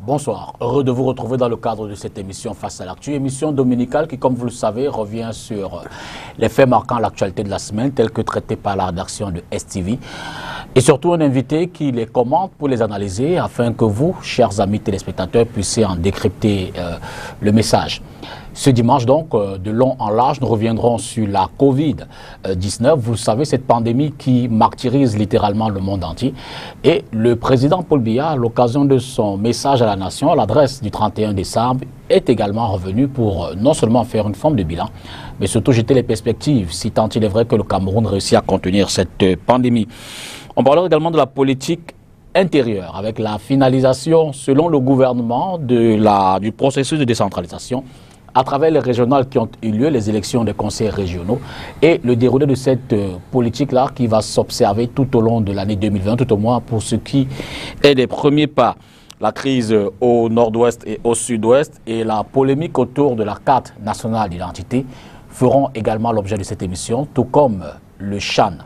Bonsoir, heureux de vous retrouver dans le cadre de cette émission Face à l'actu, émission dominicale qui, comme vous le savez, revient sur les faits marquant l'actualité de la semaine, tels que traités par la rédaction de STV, et surtout un invité qui les commente pour les analyser, afin que vous, chers amis téléspectateurs, puissiez en décrypter le message. Ce dimanche donc, de long en large, nous reviendrons sur la Covid-19. Vous le savez, cette pandémie qui martyrise littéralement le monde entier. Et le président Paul Biya, à l'occasion de son message à la nation, à l'adresse du 31 décembre, est également revenu pour non seulement faire une forme de bilan, mais surtout jeter les perspectives, si tant il est vrai que le Cameroun réussit à contenir cette pandémie. On parlera également de la politique intérieure, avec la finalisation, selon le gouvernement, du processus de décentralisation, à travers les régionales qui ont eu lieu, les élections des conseils régionaux et le déroulé de cette politique-là qui va s'observer tout au long de l'année 2020, tout au moins pour ce qui est des premiers pas. La crise au nord-ouest et au sud-ouest et la polémique autour de la carte nationale d'identité feront également l'objet de cette émission, tout comme le CHAN,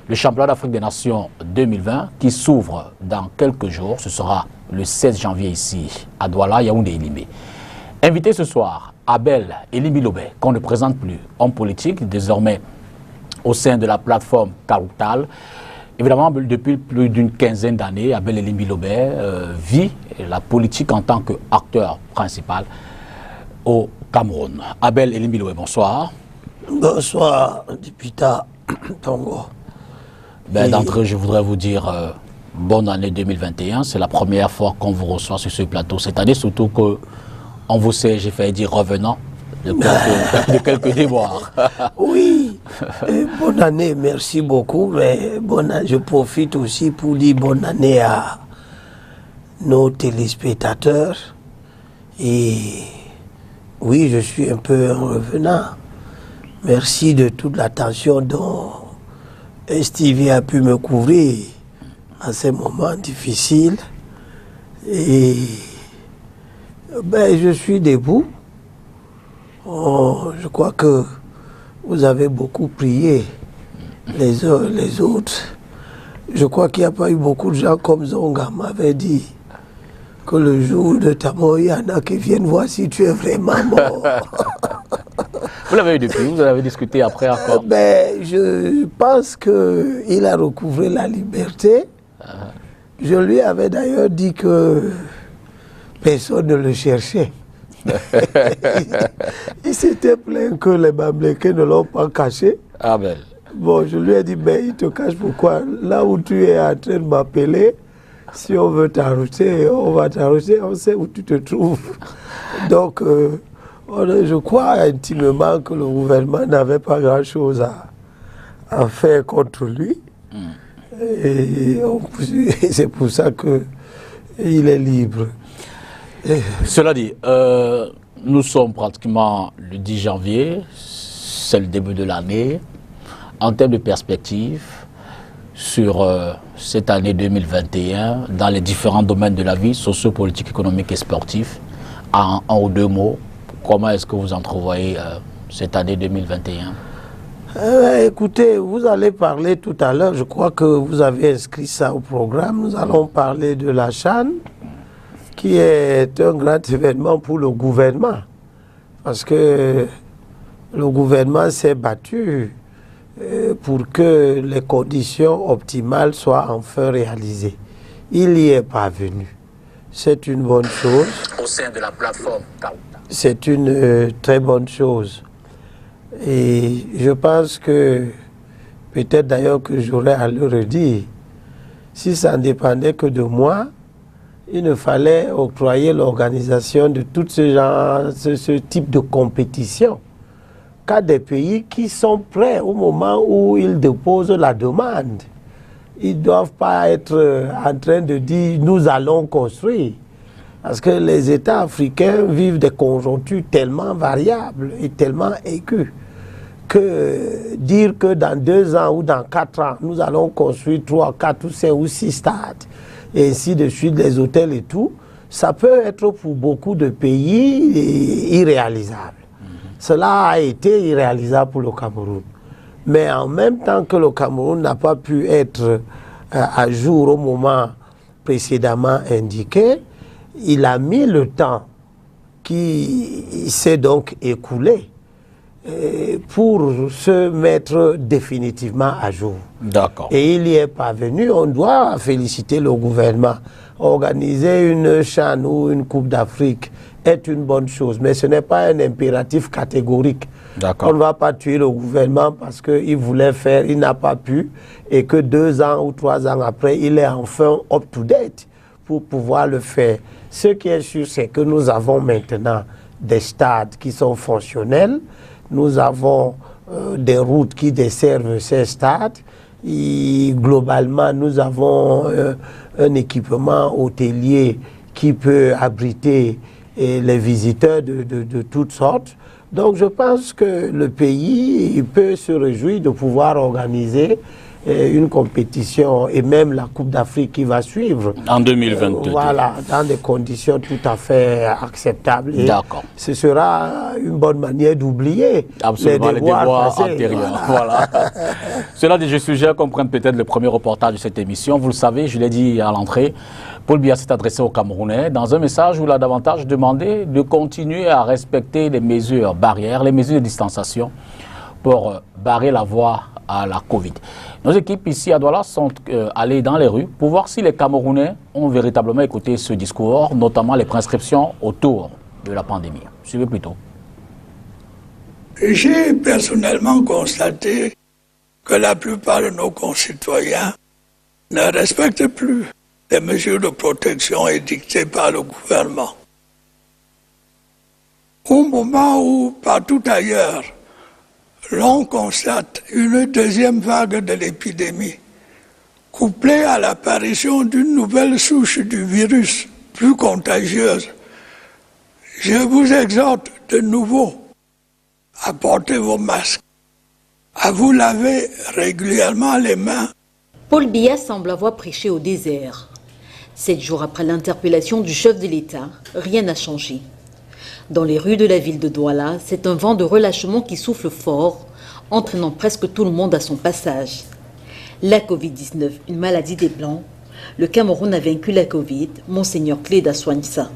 le championnat d'Afrique des Nations 2020 qui s'ouvre dans quelques jours. Ce sera le 16 janvier ici à Douala, Yaoundé et Limé. Invité ce soir, Abel Elimi Lobé, qu'on ne présente plus, homme politique, désormais au sein de la plateforme Karoutal. Évidemment, depuis plus d'une quinzaine d'années, Abel Elimi Lobé vit la politique en tant qu'acteur principal au Cameroun. Abel Elimi Lobé, bonsoir. Bonsoir, député Tongo. D'entrée, je voudrais vous dire bonne année 2021. C'est la première fois qu'on vous reçoit sur ce plateau cette année, surtout que on vous sait, j'ai failli dire revenant de quelques déboires. Oui, bonne année, merci beaucoup. Mais je profite aussi pour dire bonne année à nos téléspectateurs. Et oui, je suis un peu un revenant. Merci de toute l'attention dont STV a pu me couvrir à ces moments difficiles. Et je suis debout. Je crois que vous avez beaucoup prié les uns les autres. Je crois qu'il n'y a pas eu beaucoup de gens comme Zonga m'avait dit que le jour de ta mort, il y en a qui viennent voir si tu es vraiment mort. Vous l'avez eu depuis, vous en avez discuté après encore. Je pense qu'il a recouvré la liberté. Je lui avais d'ailleurs dit que personne ne le cherchait. Il s'était plaint que les Bamlékés ne l'ont pas caché. Ah ben. Bon, je lui ai dit, il te cache pourquoi? Là où tu es en train de m'appeler, si on veut t'arrêter, on va t'arrêter, on sait où tu te trouves. Donc, je crois intimement que le gouvernement n'avait pas grand-chose à faire contre lui. Et c'est pour ça qu'il est libre. Cela dit, nous sommes pratiquement le 10 janvier, c'est le début de l'année. En termes de perspective sur cette année 2021, dans les différents domaines de la vie, socio-politique, économique et sportif, en un ou deux mots, comment est-ce que vous entrevoyez cette année 2021? Écoutez, vous allez parler tout à l'heure, je crois que vous avez inscrit ça au programme. Nous allons parler de la CHAN, qui est un grand événement pour le gouvernement, parce que le gouvernement s'est battu pour que les conditions optimales soient enfin réalisées. Il y est parvenu. C'est une bonne chose. Au sein de la plateforme c'est une très bonne chose. Et je pense que, peut-être d'ailleurs que j'aurais à le redire, si ça ne dépendait que de moi, il ne fallait octroyer l'organisation de tout ce type de compétition qu'à des pays qui sont prêts au moment où ils déposent la demande. Ils ne doivent pas être en train de dire « nous allons construire ». Parce que les États africains vivent des conjonctures tellement variables et tellement aiguës que dire que dans 2 ans ou dans 4 ans, nous allons construire 3, 4 ou 5 ou 6 stades, et ainsi de suite, les hôtels et tout, ça peut être pour beaucoup de pays irréalisable. Cela a été irréalisable pour le Cameroun. Mais en même temps que le Cameroun n'a pas pu être à jour au moment précédemment indiqué, il a mis le temps qui s'est donc écoulé pour se mettre définitivement à jour. D'accord. Et il y est parvenu. On doit féliciter le gouvernement. Organiser une CHAN ou une Coupe d'Afrique est une bonne chose, mais ce n'est pas un impératif catégorique. On ne va pas tuer le gouvernement parce qu'il voulait faire, il n'a pas pu, et que 2 ans ou 3 ans après, il est enfin up-to-date pour pouvoir le faire. Ce qui est sûr, c'est que nous avons maintenant des stades qui sont fonctionnels, nous avons des routes qui desservent ces stades, et globalement, nous avons un équipement hôtelier qui peut abriter les visiteurs de toutes sortes. Donc je pense que le pays peut se réjouir de pouvoir organiser une compétition et même la Coupe d'Afrique qui va suivre. En 2022. Voilà, dans des conditions tout à fait acceptables. D'accord. Ce sera une bonne manière d'oublier les déboires antérieurs. Voilà. Cela dit, je suggère qu'on prenne peut-être le premier reportage de cette émission. Vous le savez, je l'ai dit à l'entrée, Paul Biya s'est adressé aux Camerounais dans un message où il a davantage demandé de continuer à respecter les mesures barrières, les mesures de distanciation pour barrer la voie à la Covid. Nos équipes ici à Douala sont allées dans les rues pour voir si les Camerounais ont véritablement écouté ce discours, notamment les prescriptions autour de la pandémie. Suivez plutôt. J'ai personnellement constaté que la plupart de nos concitoyens ne respectent plus les mesures de protection édictées par le gouvernement. Au moment où, partout ailleurs, l'on constate une deuxième vague de l'épidémie, couplée à l'apparition d'une nouvelle souche du virus plus contagieuse, je vous exhorte de nouveau à porter vos masques, à vous laver régulièrement les mains. Paul Biya semble avoir prêché au désert. 7 jours après l'interpellation du chef de l'État, rien n'a changé. Dans les rues de la ville de Douala, c'est un vent de relâchement qui souffle fort, entraînant presque tout le monde à son passage. La Covid-19, une maladie des Blancs. Le Cameroun a vaincu la Covid, Monseigneur Cléda soigne ça.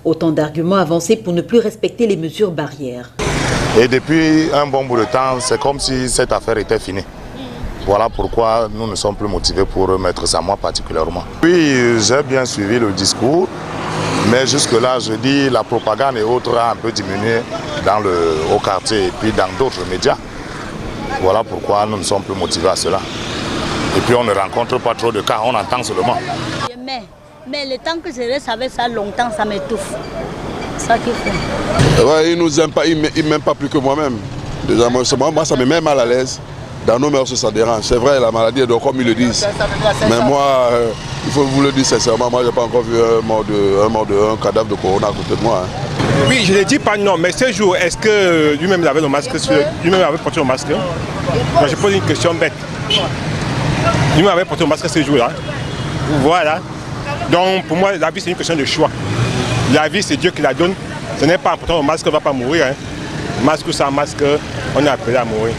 Autant d'arguments avancés pour ne plus respecter les mesures barrières. Et depuis un bon bout de temps, c'est comme si cette affaire était finie. Voilà pourquoi nous ne sommes plus motivés pour remettre ça, moi particulièrement. Oui, j'ai bien suivi le discours. Mais jusque-là, je dis, la propagande et autres a un peu diminué au quartier et puis dans d'autres médias. Voilà pourquoi nous ne sommes plus motivés à cela. Et puis on ne rencontre pas trop de cas, on entend seulement. Mais le temps que je reste avec ça longtemps, ça m'étouffe. C'est ça qu'il fait. Ouais, il nous aime pas, il m'aime pas plus que moi-même. Déjà, moi, ça me met mal à l'aise. Dans nos mœurs, ça dérange. C'est vrai, la maladie est donc comme ils le disent. Mais moi, il faut vous le dire sincèrement, moi, je n'ai pas encore vu un cadavre de corona à côté de moi. Hein. Oui, je ne dis pas non, mais ce jour, est-ce que lui-même avait le masque, lui-même avait porté le masque? Moi, je pose une question bête. Lui-même avait porté le masque ce jour-là. Voilà. Donc, pour moi, la vie, c'est une question de choix. La vie, c'est Dieu qui la donne. Ce n'est pas important, le masque ne va pas mourir. Hein. Masque ou sans masque, on est appelé à mourir.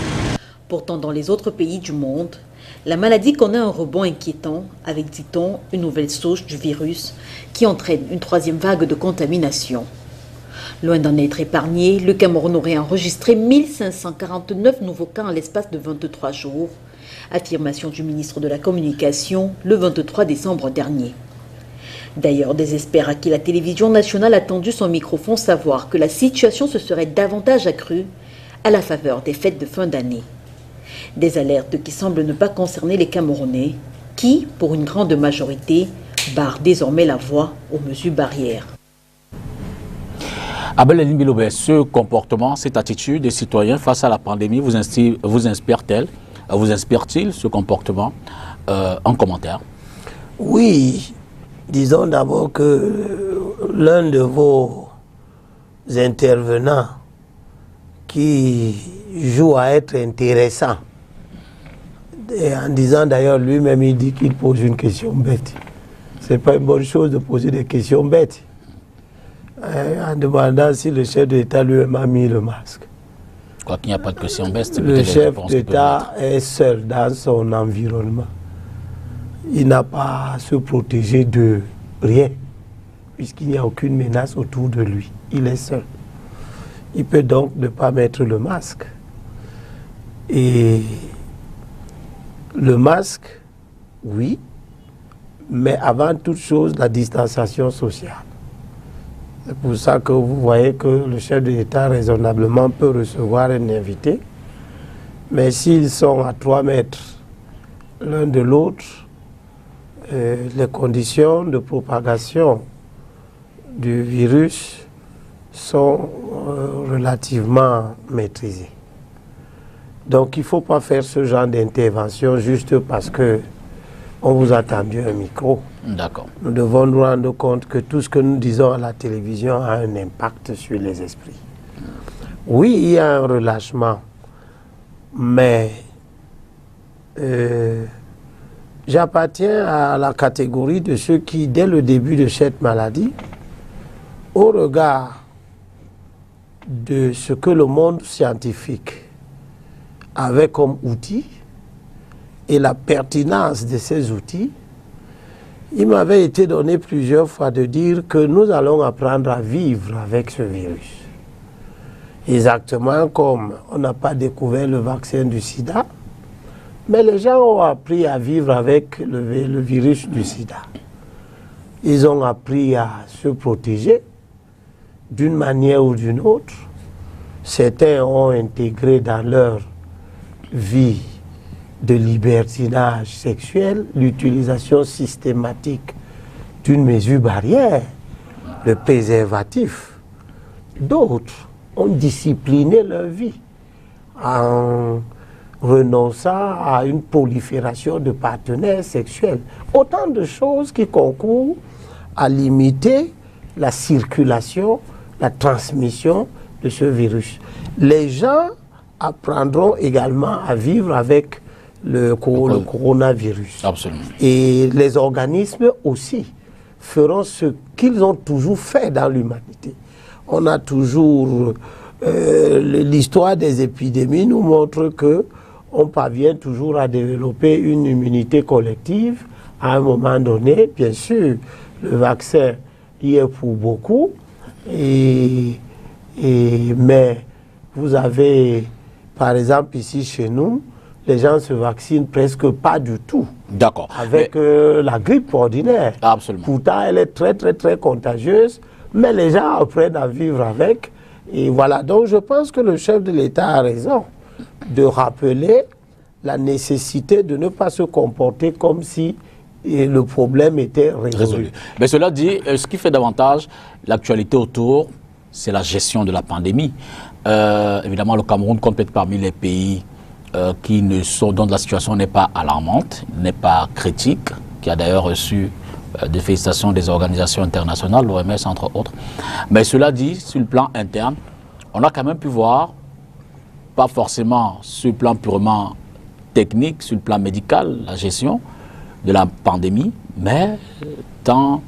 Pourtant, dans les autres pays du monde, la maladie connaît un rebond inquiétant avec, dit-on, une nouvelle souche du virus qui entraîne une 3e vague de contamination. Loin d'en être épargné, le Cameroun aurait enregistré 1549 nouveaux cas en l'espace de 23 jours, affirmation du ministre de la Communication le 23 décembre dernier. D'ailleurs, des experts à qui la télévision nationale a tendu son micro font savoir que la situation se serait davantage accrue à la faveur des fêtes de fin d'année. Des alertes qui semblent ne pas concerner les Camerounais, qui, pour une grande majorité, barrent désormais la voie aux mesures barrières. Abel Elimbilobé, ce comportement, cette attitude des citoyens face à la pandémie vous inspire-t-il ce comportement en commentaire? Oui, disons d'abord que l'un de vos intervenants qui joue à être intéressant, et en disant d'ailleurs lui-même, il dit qu'il pose une question bête. Ce n'est pas une bonne chose de poser des questions bêtes. En demandant si le chef d'État lui-même a mis le masque. Quoi qu'il n'y a pas de question bête, le chef d'État est seul dans son environnement. Il n'a pas à se protéger de rien. puisqu'il n'y a aucune menace autour de lui. Il est seul. Il peut donc ne pas mettre le masque. Et le masque, oui, mais avant toute chose, la distanciation sociale. C'est pour ça que vous voyez que le chef de l'État raisonnablement peut recevoir un invité, mais s'ils sont à 3 mètres l'un de l'autre, les conditions de propagation du virus sont relativement maîtrisées. Donc il ne faut pas faire ce genre d'intervention juste parce que on vous a tendu un micro. D'accord. Nous devons nous rendre compte que tout ce que nous disons à la télévision a un impact sur les esprits. Oui, il y a un relâchement, mais j'appartiens à la catégorie de ceux qui, dès le début de cette maladie, au regard de ce que le monde scientifique avait comme outil et la pertinence de ces outils, il m'avait été donné plusieurs fois de dire que nous allons apprendre à vivre avec ce virus. Exactement comme on n'a pas découvert le vaccin du sida, mais les gens ont appris à vivre avec le virus du sida. Ils ont appris à se protéger d'une manière ou d'une autre. Certains ont intégré dans leur vie de libertinage sexuel l'utilisation systématique d'une mesure barrière, le préservatif. D'autres ont discipliné leur vie en renonçant à une prolifération de partenaires sexuels. Autant de choses qui concourent à limiter la circulation, la transmission de ce virus. Les gens apprendront également à vivre avec le coronavirus. Absolument. Et les organismes aussi feront ce qu'ils ont toujours fait dans l'humanité. On a toujours... l'histoire des épidémies nous montre que on parvient toujours à développer une immunité collective à un moment donné. Bien sûr, le vaccin y est pour beaucoup, mais vous avez, par exemple, ici chez nous, les gens se vaccinent presque pas du tout. D'accord. Avec la grippe ordinaire. Absolument. Pourtant, elle est très, très, très contagieuse, mais les gens apprennent à vivre avec. Et voilà, donc je pense que le chef de l'État a raison de rappeler la nécessité de ne pas se comporter comme si le problème était résolu. Mais cela dit, ce qui fait davantage l'actualité autour, c'est la gestion de la pandémie. Évidemment, le Cameroun compte être parmi les pays dont la situation n'est pas alarmante, n'est pas critique, qui a d'ailleurs reçu des félicitations des organisations internationales, l'OMS entre autres. Mais cela dit, sur le plan interne, on a quand même pu voir, pas forcément sur le plan purement technique, sur le plan médical, la gestion de la pandémie, mais dans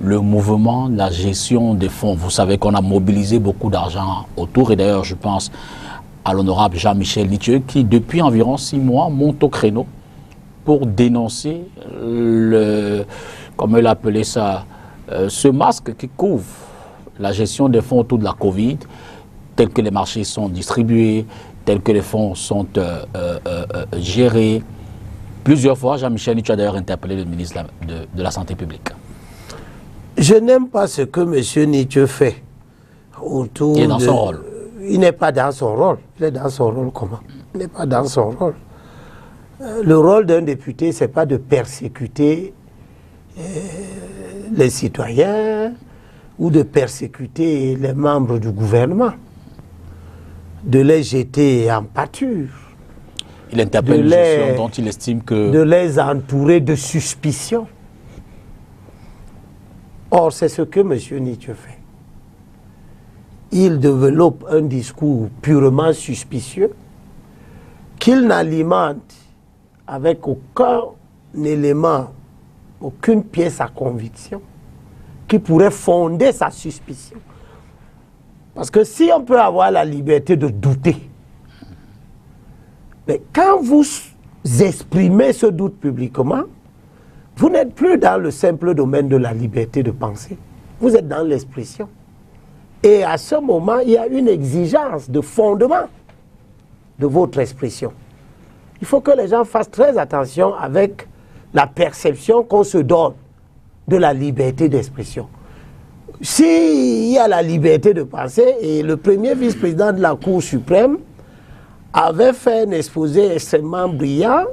le mouvement, la gestion des fonds. Vous savez qu'on a mobilisé beaucoup d'argent autour, et d'ailleurs je pense à l'honorable Jean-Michel Nitieux, qui depuis environ 6 mois monte au créneau pour dénoncer comment il appelait ça, ce masque qui couvre la gestion des fonds autour de la Covid, tels que les marchés sont distribués, tels que les fonds sont gérés. Plusieurs fois, Jean-Michel Nitieux a d'ailleurs interpellé le ministre de la Santé publique. Je n'aime pas ce que M. Nitieux fait autour Il est dans son rôle. Il n'est pas dans son rôle. Il est dans son rôle comment? Il n'est pas dans son rôle. Le rôle d'un député, ce n'est pas de persécuter les citoyens ou de persécuter les membres du gouvernement, de les jeter en pâture. Il interpelle une gestion dont il estime que... De les entourer de suspicion. Or, c'est ce que M. Nitieux fait. Il développe un discours purement suspicieux qu'il n'alimente avec aucun élément, aucune pièce à conviction qui pourrait fonder sa suspicion. Parce que si on peut avoir la liberté de douter, mais quand vous exprimez ce doute publiquement, vous n'êtes plus dans le simple domaine de la liberté de penser. Vous êtes dans l'expression. Et à ce moment, il y a une exigence de fondement de votre expression. Il faut que les gens fassent très attention avec la perception qu'on se donne de la liberté d'expression. S'il y a la liberté de penser, et le premier vice-président de la Cour suprême avait fait un exposé extrêmement brillant,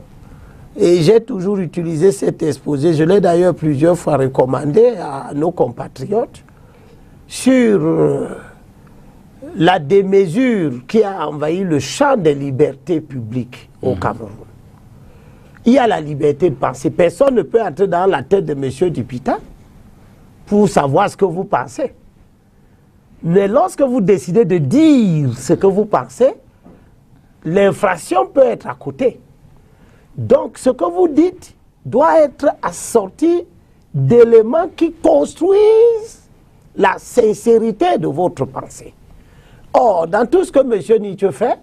et j'ai toujours utilisé cet exposé, je l'ai d'ailleurs plusieurs fois recommandé à nos compatriotes, sur la démesure qui a envahi le champ des libertés publiques au Cameroun. Il y a la liberté de penser. Personne ne peut entrer dans la tête de M. Dupita pour savoir ce que vous pensez. Mais lorsque vous décidez de dire ce que vous pensez, l'infraction peut être à côté. Donc ce que vous dites doit être assorti d'éléments qui construisent la sincérité de votre pensée. Or, dans tout ce que M. Nietzsche fait,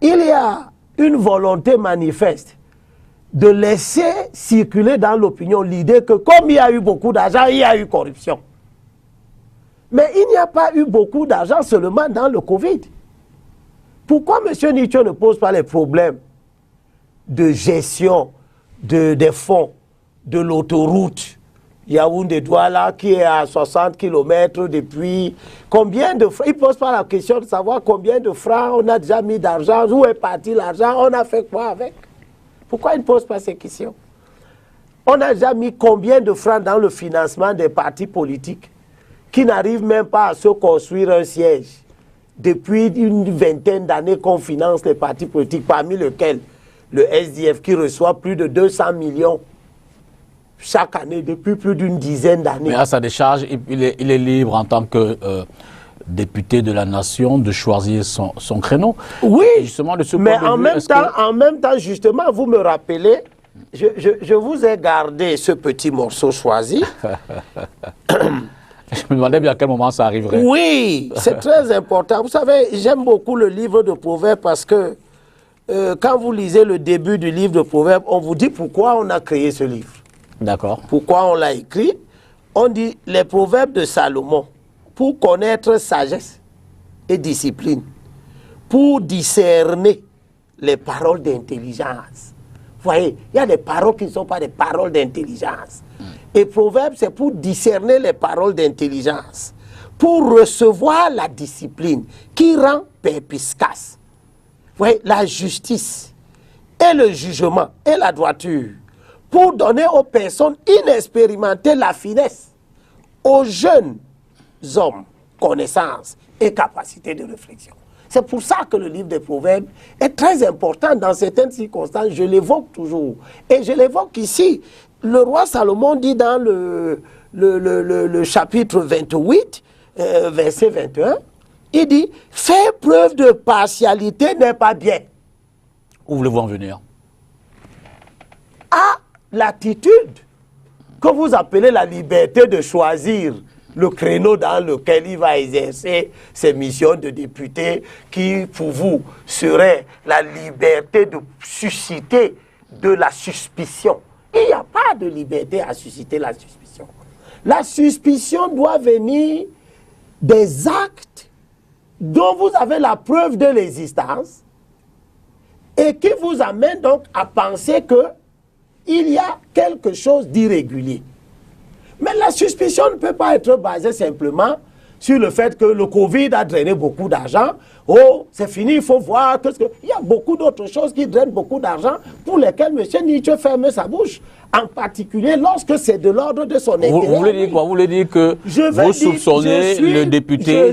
il y a une volonté manifeste de laisser circuler dans l'opinion l'idée que comme il y a eu beaucoup d'argent, il y a eu corruption. Mais il n'y a pas eu beaucoup d'argent seulement dans le Covid. Pourquoi M. Nietzsche ne pose pas les problèmes de gestion des fonds de l'autoroute Yaoundé-Douala qui est à 60 km depuis combien de francs? Il ne pose pas la question de savoir combien de francs on a déjà mis d'argent, où est parti l'argent, on a fait quoi avec? Pourquoi il ne pose pas ces questions? On a déjà mis combien de francs dans le financement des partis politiques qui n'arrivent même pas à se construire un siège depuis une vingtaine d'années qu'on finance les partis politiques, parmi lesquels le SDF qui reçoit plus de 200 millions chaque année depuis plus d'une dizaine d'années. Mais à sa décharge, il est libre en tant que député de la nation de choisir son créneau. Oui, et justement, de ce mais point de en, vue, même temps, justement, vous me rappelez, je vous ai gardé ce petit morceau choisi. Je me demandais bien à quel moment ça arriverait. Oui, c'est très important. Vous savez, j'aime beaucoup le livre de Proverbes parce que quand vous lisez le début du livre de Proverbes, on vous dit pourquoi on a créé ce livre. D'accord. Pourquoi on l'a écrit? On dit les proverbes de Salomon pour connaître sagesse et discipline, pour discerner les paroles d'intelligence. Vous voyez, il y a des paroles qui ne sont pas des paroles d'intelligence. Et proverbe, c'est pour discerner les paroles d'intelligence, pour recevoir la discipline qui rend perspicace. Vous voyez, la justice et le jugement et la droiture, pour donner aux personnes inexpérimentées la finesse, aux jeunes hommes connaissance et capacité de réflexion. C'est pour ça que le livre des Proverbes est très important dans certaines circonstances. Je l'évoque toujours. Et je l'évoque ici. Le roi Salomon dit dans le chapitre 28, verset 21, il dit « Faire preuve de partialité n'est pas bien. » Où voulez-vous en venir? À l'attitude que vous appelez la liberté de choisir le créneau dans lequel il va exercer ses missions de député, qui pour vous serait la liberté de susciter de la suspicion. Il n'y a pas de liberté à susciter la suspicion. La suspicion doit venir des actes dont vous avez la preuve de l'existence et qui vous amène donc à penser qu'il y a quelque chose d'irrégulier. Mais la suspicion ne peut pas être basée simplement sur le fait que le Covid a drainé beaucoup d'argent. Oh, c'est fini, il faut voir. Il y a beaucoup d'autres choses qui drainent beaucoup d'argent pour lesquelles M. Nietzsche ferme sa bouche. En particulier lorsque c'est de l'ordre de son intérêt. Vous voulez dire quoi? Vous voulez dire que vous soupçonnez le député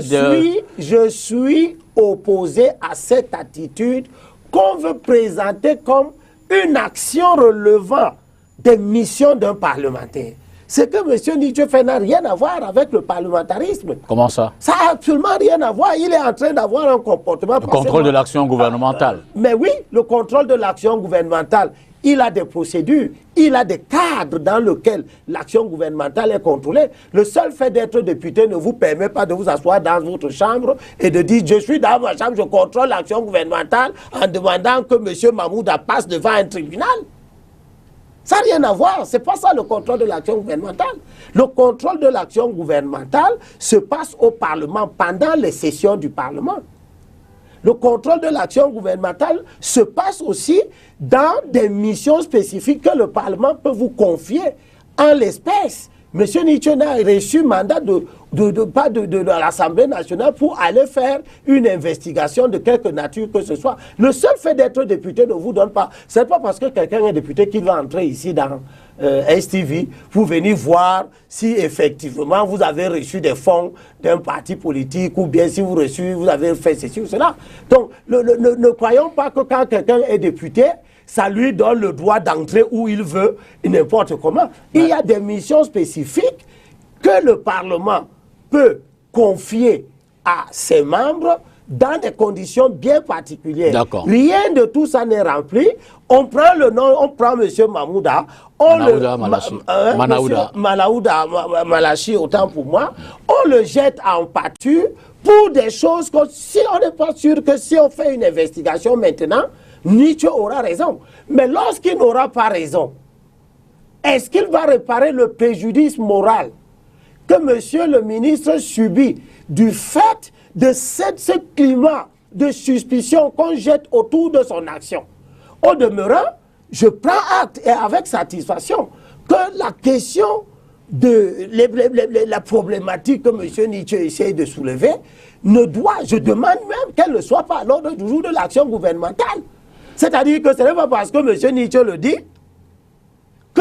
Je suis opposé à cette attitude qu'on veut présenter comme une action relevant des missions d'un parlementaire. Ce que M. Nietzsche fait n'a rien à voir avec le parlementarisme. Comment ça? Ça n'a absolument rien à voir. Il est en train d'avoir un comportement... Le contrôle de l'action gouvernementale. Mais oui, le contrôle de l'action gouvernementale. Il a des procédures, il a des cadres dans lesquels l'action gouvernementale est contrôlée. Le seul fait d'être député ne vous permet pas de vous asseoir dans votre chambre et de dire « Je suis dans ma chambre, je contrôle l'action gouvernementale » en demandant que M. Mahmouda passe devant un tribunal. Ça n'a rien à voir, ce n'est pas ça le contrôle de l'action gouvernementale. Le contrôle de l'action gouvernementale se passe au Parlement pendant les sessions du Parlement. Le contrôle de l'action gouvernementale se passe aussi dans des missions spécifiques que le Parlement peut vous confier en l'espèce. M. Nietzsche n'a reçu mandat de l'Assemblée nationale pour aller faire une investigation de quelque nature que ce soit. Le seul fait d'être député ne vous donne pas. Ce n'est pas parce que quelqu'un est député qu'il va entrer ici dans STV pour venir voir si effectivement vous avez reçu des fonds d'un parti politique ou bien si vous avez fait ceci ou cela. Donc ne croyons pas que quand quelqu'un est député, ça lui donne le droit d'entrer où il veut, n'importe comment. Il y a des missions spécifiques que le Parlement peut confier à ses membres dans des conditions bien particulières. Rien de tout ça n'est rempli. On prend le nom, on prend M. Mahmouda, Malaouda Malachi, autant pour moi, on le jette en pâture pour des choses que si on n'est pas sûr que si on fait une investigation maintenant, Nietzsche aura raison. Mais lorsqu'il n'aura pas raison, est-ce qu'il va réparer le préjudice moral que monsieur le ministre subit du fait de ce climat de suspicion qu'on jette autour de son action? Au demeurant, je prends acte et avec satisfaction que la question de la problématique que monsieur Nietzsche essaie de soulever je demande même qu'elle ne soit pas à l'ordre du jour de l'action gouvernementale. C'est-à-dire que ce n'est pas parce que M. Nietzsche le dit que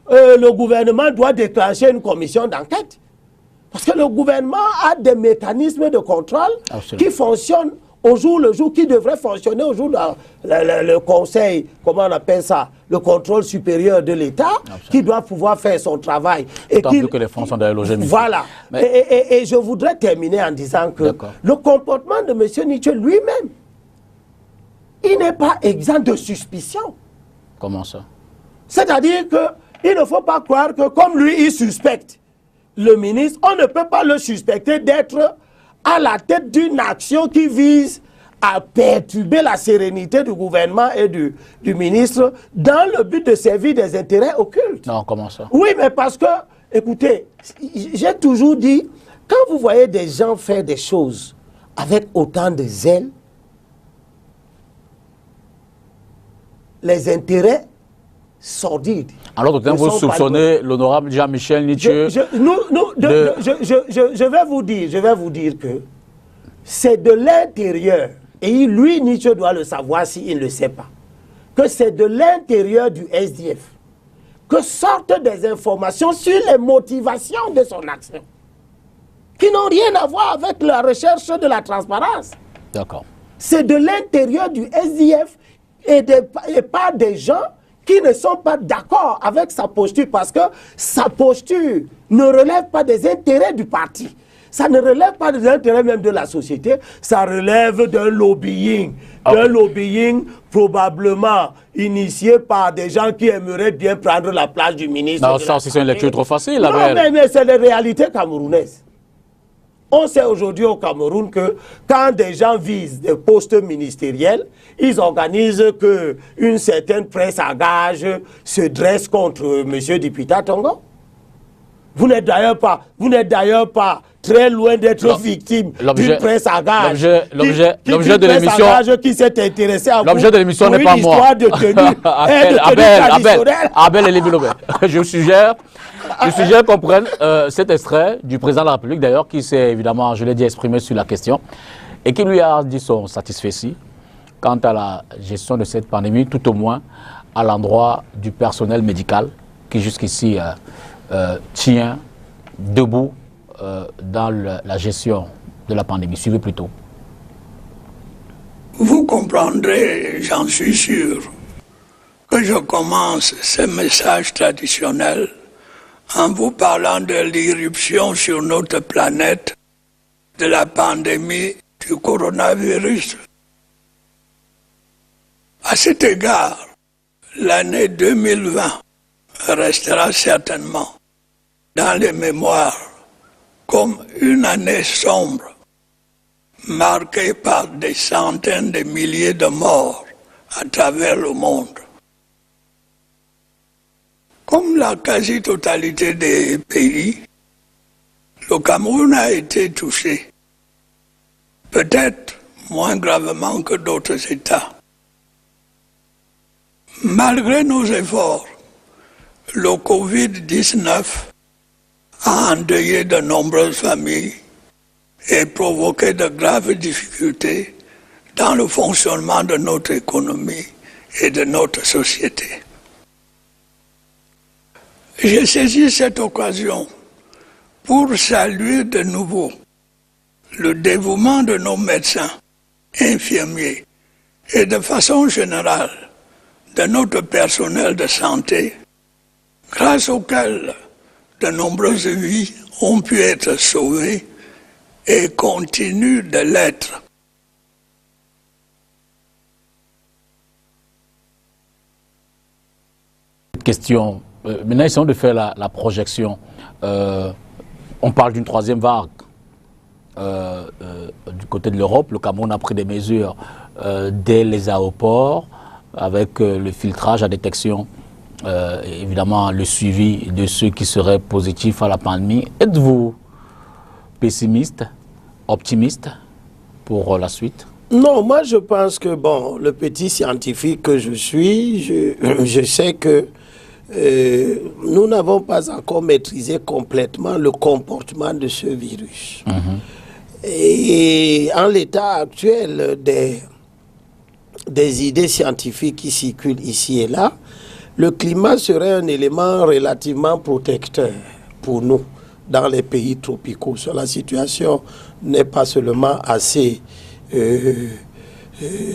le gouvernement doit déclencher une commission d'enquête. Parce que le gouvernement a des mécanismes de contrôle qui fonctionnent au jour le jour, qui devraient fonctionner au jour le conseil, comment on appelle ça, le contrôle supérieur de l'État, qui doit pouvoir faire son travail. Et tant plus que les fonds sont dans le logement. Voilà. Mais... Et je voudrais terminer en disant que le comportement de M. Nietzsche lui-même, il n'est pas exempt de suspicion. Comment ça? C'est-à-dire qu'il ne faut pas croire que comme lui, il suspecte le ministre, on ne peut pas le suspecter d'être à la tête d'une action qui vise à perturber la sérénité du gouvernement et du ministre dans le but de servir des intérêts occultes. Non, comment ça? Oui, mais parce que, écoutez, j'ai toujours dit, quand vous voyez des gens faire des choses avec autant de zèle, les intérêts sordides. Alors, vous soupçonnez l'honorable Jean-Michel Nietzsche je vais vous dire que c'est de l'intérieur, et lui, Nietzsche doit le savoir s'il ne le sait pas, que c'est de l'intérieur du SDF que sortent des informations sur les motivations de son action, qui n'ont rien à voir avec la recherche de la transparence. D'accord. C'est de l'intérieur du SDF et pas des gens qui ne sont pas d'accord avec sa posture, parce que sa posture ne relève pas des intérêts du parti. Ça ne relève pas des intérêts même de la société, ça relève d'un lobbying. D'un lobbying probablement initié par des gens qui aimeraient bien prendre la place du ministre. Non, ça aussi c'est une lecture trop facile. Non, mais c'est les réalités camerounaises. On sait aujourd'hui au Cameroun que quand des gens visent des postes ministériels, ils organisent qu'une certaine presse à gage se dresse contre M. Dipita Tongo. Vous n'êtes d'ailleurs pas très loin d'être victime d'une presse à gage. L'objet de l'émission qui s'est intéressé à vous. L'objet de l'émission n'est pas moi. De tenue Abel Elibilobé. Je suggère qu'on prenne cet extrait du président de la République, d'ailleurs, qui s'est évidemment, je l'ai dit, exprimé sur la question et qui lui a dit son satisfait quant à la gestion de cette pandémie, tout au moins à l'endroit du personnel médical qui jusqu'ici tient debout dans la gestion de la pandémie. Suivez plutôt. Vous comprendrez, j'en suis sûr, que je commence ces messages traditionnels en vous parlant de l'irruption sur notre planète de la pandémie du coronavirus. À cet égard, l'année 2020 restera certainement dans les mémoires comme une année sombre, marquée par des centaines de milliers de morts à travers le monde. Comme la quasi-totalité des pays, le Cameroun a été touché, peut-être moins gravement que d'autres États. Malgré nos efforts, le Covid-19 a endeuillé de nombreuses familles et provoqué de graves difficultés dans le fonctionnement de notre économie et de notre société. J'ai saisi cette occasion pour saluer de nouveau le dévouement de nos médecins, infirmiers et de façon générale de notre personnel de santé, grâce auquel de nombreuses vies ont pu être sauvées et continuent de l'être. Question. Maintenant, essayons de faire la projection. On parle d'une troisième vague. Du côté de l'Europe, le Cameroun a pris des mesures dès les aéroports, avec le filtrage, la détection, évidemment le suivi de ceux qui seraient positifs à la pandémie. Êtes-vous pessimiste, optimiste pour la suite? Non, moi je pense que, bon, le petit scientifique que je suis, je sais que nous n'avons pas encore maîtrisé complètement le comportement de ce virus. Et en l'état actuel des idées scientifiques qui circulent ici et là, le climat serait un élément relativement protecteur pour nous dans les pays tropicaux. La situation n'est pas seulement assez,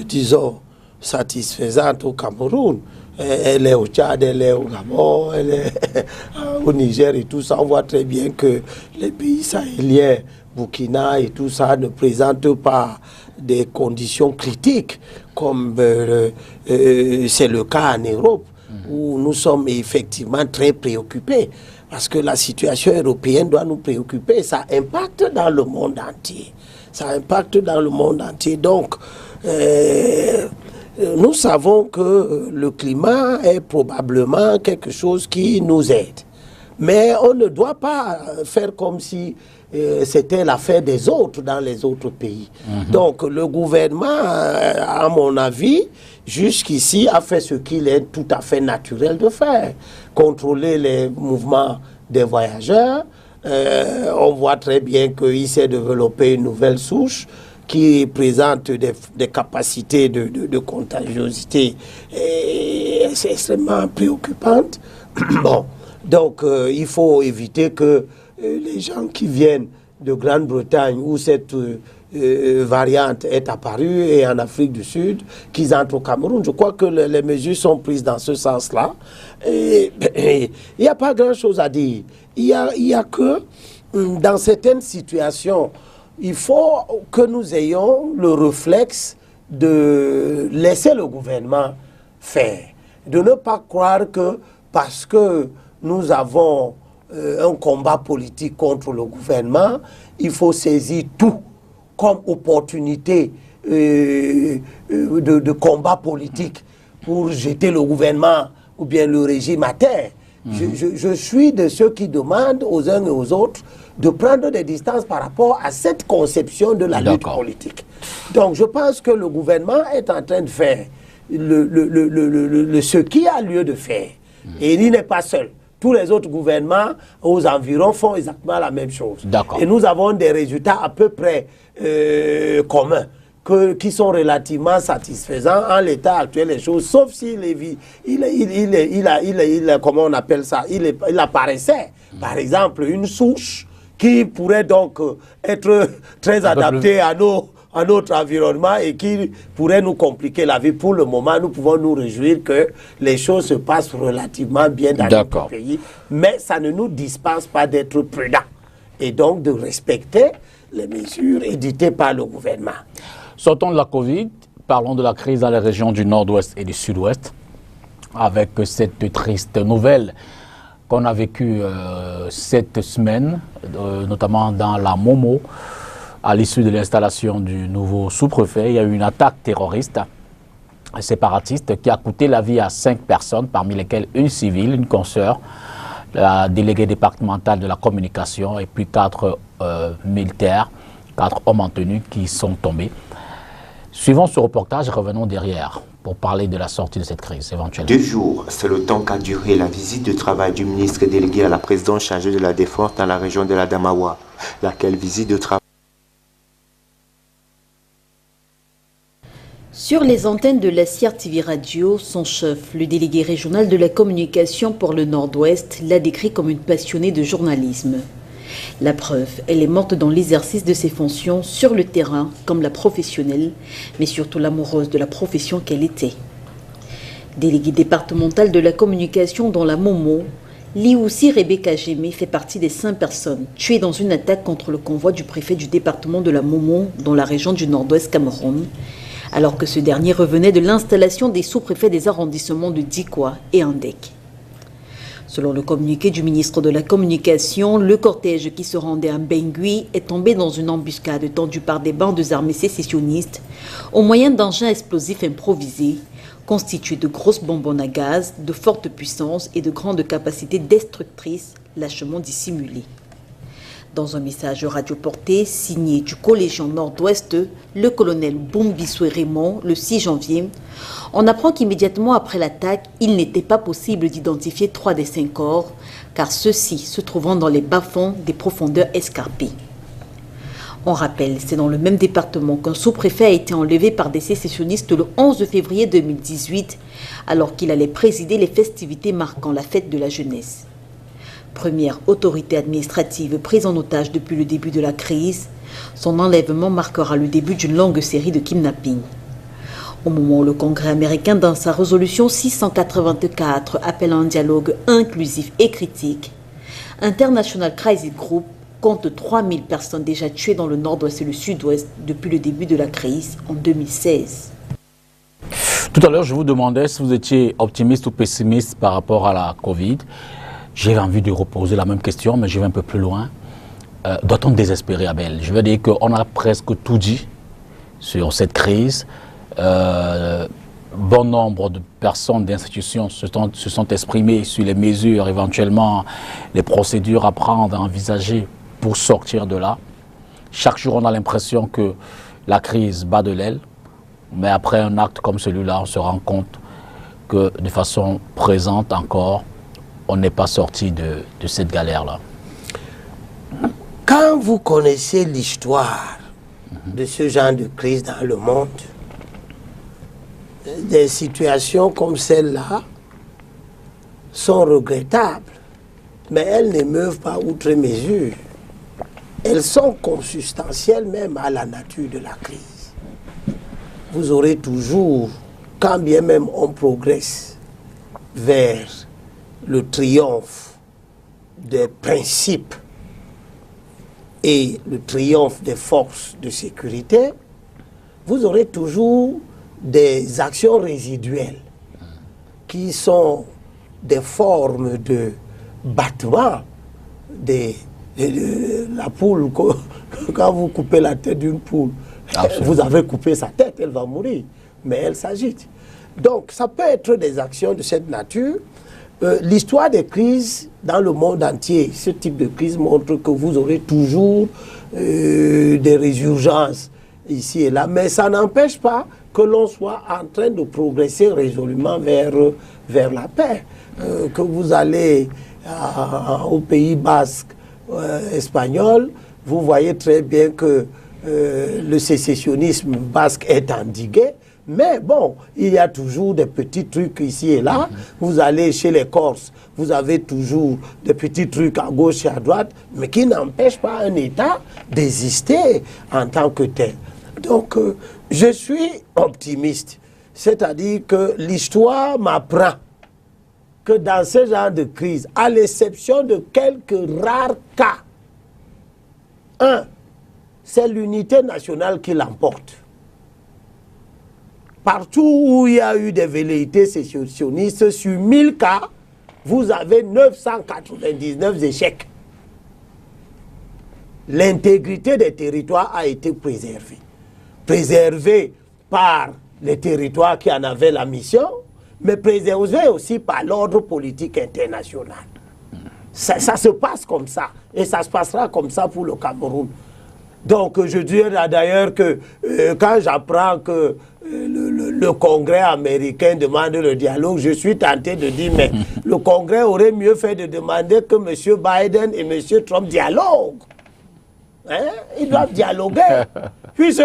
disons, satisfaisante au Cameroun. Elle est au Tchad, elle est au Gabon, elle est au Niger et tout ça. On voit très bien que les pays sahéliens, Burkina et tout ça ne présentent pas des conditions critiques comme c'est le cas en Europe, où nous sommes effectivement très préoccupés. Parce que la situation européenne doit nous préoccuper. Ça impacte dans le monde entier. Ça impacte dans le monde entier. Donc, nous savons que le climat est probablement quelque chose qui nous aide. Mais on ne doit pas faire comme si c'était l'affaire des autres dans les autres pays. Donc le gouvernement, à mon avis, jusqu'ici a fait ce qu'il est tout à fait naturel de faire. Contrôler les mouvements des voyageurs. On voit très bien qu'il s'est développé une nouvelle souche qui présente des capacités de contagiosité extrêmement préoccupantes. Bon, donc il faut éviter que les gens qui viennent de Grande-Bretagne où cette variante est apparue et en Afrique du Sud, qu'ils entrent au Cameroun. Je crois que les mesures sont prises dans ce sens-là. Il n'y a pas grand-chose à dire. Il y a que dans certaines situations, il faut que nous ayons le réflexe de laisser le gouvernement faire. De ne pas croire que parce que nous avons un combat politique contre le gouvernement, il faut saisir tout comme opportunité de combat politique pour jeter le gouvernement ou bien le régime à terre. Je suis de ceux qui demandent aux uns et aux autres de prendre des distances par rapport à cette conception de la lutte politique. Donc je pense que le gouvernement est en train de faire ce qui a lieu de faire. Et il n'est pas seul. Tous les autres gouvernements aux environs font exactement la même chose. Et nous avons des résultats à peu près communs, qui sont relativement satisfaisants en l'état actuel des choses, sauf s'il comment on appelle ça, il apparaissait, par exemple, une souche qui pourrait donc être très adaptée à notre environnement et qui pourrait nous compliquer la vie. Pour le moment, nous pouvons nous réjouir que les choses se passent relativement bien dans notre pays, mais ça ne nous dispense pas d'être prudents et donc de respecter les mesures éditées par le gouvernement. Sortons de la Covid, parlons de la crise dans les régions du Nord-Ouest et du Sud-Ouest, avec cette triste nouvelle qu'on a vécue cette semaine, notamment dans la Momo. À l'issue de l'installation du nouveau sous-préfet, il y a eu une attaque terroriste séparatiste qui a coûté la vie à 5 personnes, parmi lesquelles une civile, une consoeur, la déléguée départementale de la communication et puis 4 militaires, 4 hommes en tenue qui sont tombés. Suivant ce reportage, revenons derrière pour parler de la sortie de cette crise éventuellement. 2 jours, c'est le temps qu'a duré la visite de travail du ministre délégué à la présidence chargée de la Défense dans la région de l'Adamawa, laquelle visite de travail. Sur les antennes de la CRTV Radio, son chef, le délégué régional de la communication pour le Nord-Ouest, l'a décrit comme une passionnée de journalisme. La preuve, elle est morte dans l'exercice de ses fonctions sur le terrain comme la professionnelle, mais surtout l'amoureuse de la profession qu'elle était. Déléguée départementale de la communication dans la Momo, Lioussi Rebecca Gémé fait partie des 5 personnes tuées dans une attaque contre le convoi du préfet du département de la Momo dans la région du Nord-Ouest Cameroun, alors que ce dernier revenait de l'installation des sous-préfets des arrondissements de Dikwa et Andek. Selon le communiqué du ministre de la Communication, le cortège qui se rendait à Bengui est tombé dans une embuscade tendue par des bandes armées sécessionnistes au moyen d'engins explosifs improvisés, constitués de grosses bonbonnes à gaz, de forte puissance et de grandes capacités destructrices, lâchement dissimulées. Dans un message radioporté signé du collégien Nord-Ouest, le colonel Bombiswe Raymond, le 6 janvier, on apprend qu'immédiatement après l'attaque, il n'était pas possible d'identifier 3 des 5 corps, car ceux-ci se trouvant dans les bas-fonds des profondeurs escarpées. On rappelle, c'est dans le même département qu'un sous-préfet a été enlevé par des sécessionnistes le 11 février 2018, alors qu'il allait présider les festivités marquant la fête de la jeunesse. Première autorité administrative prise en otage depuis le début de la crise, son enlèvement marquera le début d'une longue série de kidnappings. Au moment où le Congrès américain, dans sa résolution 684, appelle à un dialogue inclusif et critique, International Crisis Group compte 3000 personnes déjà tuées dans le nord-ouest et le sud-ouest depuis le début de la crise en 2016. Tout à l'heure, je vous demandais si vous étiez optimiste ou pessimiste par rapport à la Covid. J'ai envie de reposer la même question, mais je vais un peu plus loin. Doit-on désespérer, Abel? Je veux dire qu'on a presque tout dit sur cette crise. Bon nombre de personnes, d'institutions se sont exprimées sur les mesures, éventuellement les procédures à prendre, à envisager pour sortir de là. Chaque jour, on a l'impression que la crise bat de l'aile, mais après un acte comme celui-là, on se rend compte que de façon présente encore, on n'est pas sorti de cette galère-là. Quand vous connaissez l'histoire de ce genre de crise dans le monde, des situations comme celle-là sont regrettables, mais elles n'émeuvent pas outre mesure. Elles sont consubstantielles même à la nature de la crise. Vous aurez toujours, quand bien même on progresse vers le triomphe des principes et le triomphe des forces de sécurité, vous aurez toujours des actions résiduelles qui sont des formes de battement de la poule. Quand vous coupez la tête d'une poule, vous avez coupé sa tête, elle va mourir, mais elle s'agite. Donc ça peut être des actions de cette nature. L'histoire des crises dans le monde entier, ce type de crise montre que vous aurez toujours des résurgences ici et là, mais ça n'empêche pas que l'on soit en train de progresser résolument vers la paix. Que vous allez au Pays basque espagnol, vous voyez très bien que le sécessionnisme basque est endigué. Mais bon, il y a toujours des petits trucs ici et là. Vous allez chez les Corses, vous avez toujours des petits trucs à gauche et à droite, mais qui n'empêchent pas un État d'exister en tant que tel. Donc, je suis optimiste. C'est-à-dire que l'histoire m'apprend que dans ce genre de crise, à l'exception de quelques rares cas, c'est l'unité nationale qui l'emporte. Partout où il y a eu des velléités sécessionnistes, sur 1000 cas, vous avez 999 échecs. L'intégrité des territoires a été préservée. Préservée par les territoires qui en avaient la mission, mais préservés aussi par l'ordre politique international. Ça se passe comme ça, et ça se passera comme ça pour le Cameroun. Donc je dirais d'ailleurs que quand j'apprends que le Congrès américain demande le dialogue, je suis tenté de dire, mais le Congrès aurait mieux fait de demander que M. Biden et M. Trump dialoguent. Hein? Ils doivent dialoguer. Puis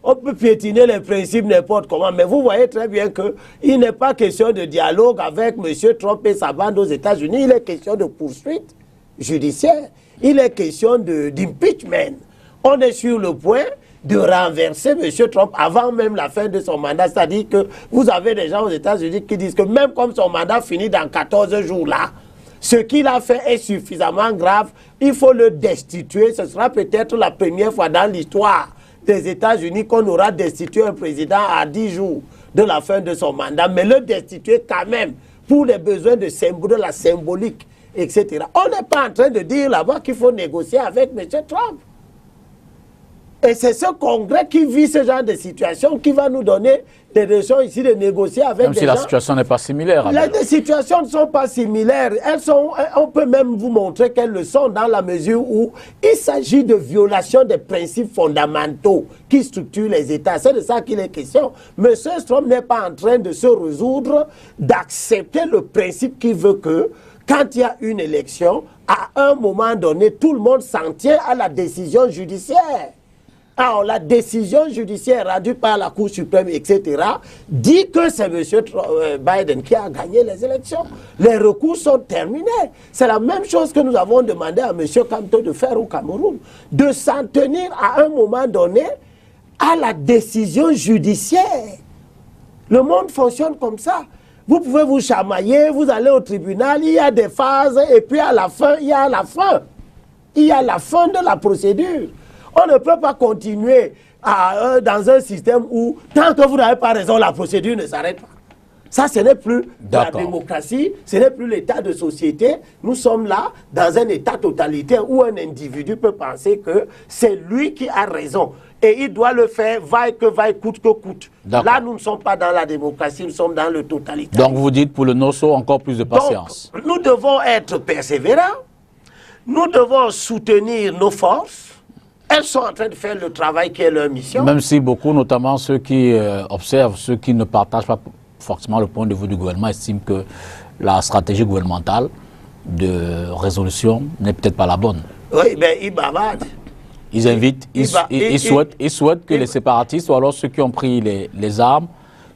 on peut piétiner les principes n'importe comment, mais vous voyez très bien qu'il n'est pas question de dialogue avec M. Trump et sa bande aux États-Unis. Il est question de poursuite judiciaire. Il est question d'impeachment. On est sur le point de renverser M. Trump avant même la fin de son mandat. C'est-à-dire que vous avez des gens aux États-Unis qui disent que même comme son mandat finit dans 14 jours là, ce qu'il a fait est suffisamment grave. Il faut le destituer. Ce sera peut-être la première fois dans l'histoire des États-Unis qu'on aura destitué un président à 10 jours de la fin de son mandat. Mais le destituer quand même pour les besoins de la symbolique, etc. On n'est pas en train de dire là-bas qu'il faut négocier avec M. Trump. Et c'est ce Congrès qui vit ce genre de situation qui va nous donner des raisons ici de négocier avec même des gens. Même si la situation n'est pas similaire. Les situations ne sont pas similaires. On peut même vous montrer qu'elles le sont dans la mesure où il s'agit de violation des principes fondamentaux qui structurent les États. C'est de ça qu'il est question. M. Trump n'est pas en train de se résoudre d'accepter le principe qui veut que quand il y a une élection, à un moment donné, tout le monde s'en tient à la décision judiciaire. Alors, la décision judiciaire rendue par la Cour suprême, etc., dit que c'est M. Biden qui a gagné les élections. Les recours sont terminés. C'est la même chose que nous avons demandé à M. Kamto de faire au Cameroun, de s'en tenir à un moment donné à la décision judiciaire. Le monde fonctionne comme ça. Vous pouvez vous chamailler, vous allez au tribunal, il y a des phases, et puis à la fin, il y a la fin. Il y a la fin de la procédure. On ne peut pas continuer dans un système où, tant que vous n'avez pas raison, la procédure ne s'arrête pas. Ça, ce n'est plus la démocratie, ce n'est plus l'état de société. Nous sommes là dans un état totalitaire où un individu peut penser que c'est lui qui a raison. Et il doit le faire, vaille que vaille, coûte que coûte. Là, nous ne sommes pas dans la démocratie, nous sommes dans le totalitaire. Donc vous dites pour le NOSO, encore plus de patience. Donc, nous devons être persévérants, nous devons soutenir nos forces. Elles sont en train de faire le travail qui est leur mission. Même si beaucoup, notamment ceux qui observent, ceux qui ne partagent pas forcément le point de vue du gouvernement, estiment que la stratégie gouvernementale de résolution n'est peut-être pas la bonne. Oui, mais ils bavardent. Ils invitent, ils souhaitent que les séparatistes ou alors ceux qui ont pris les armes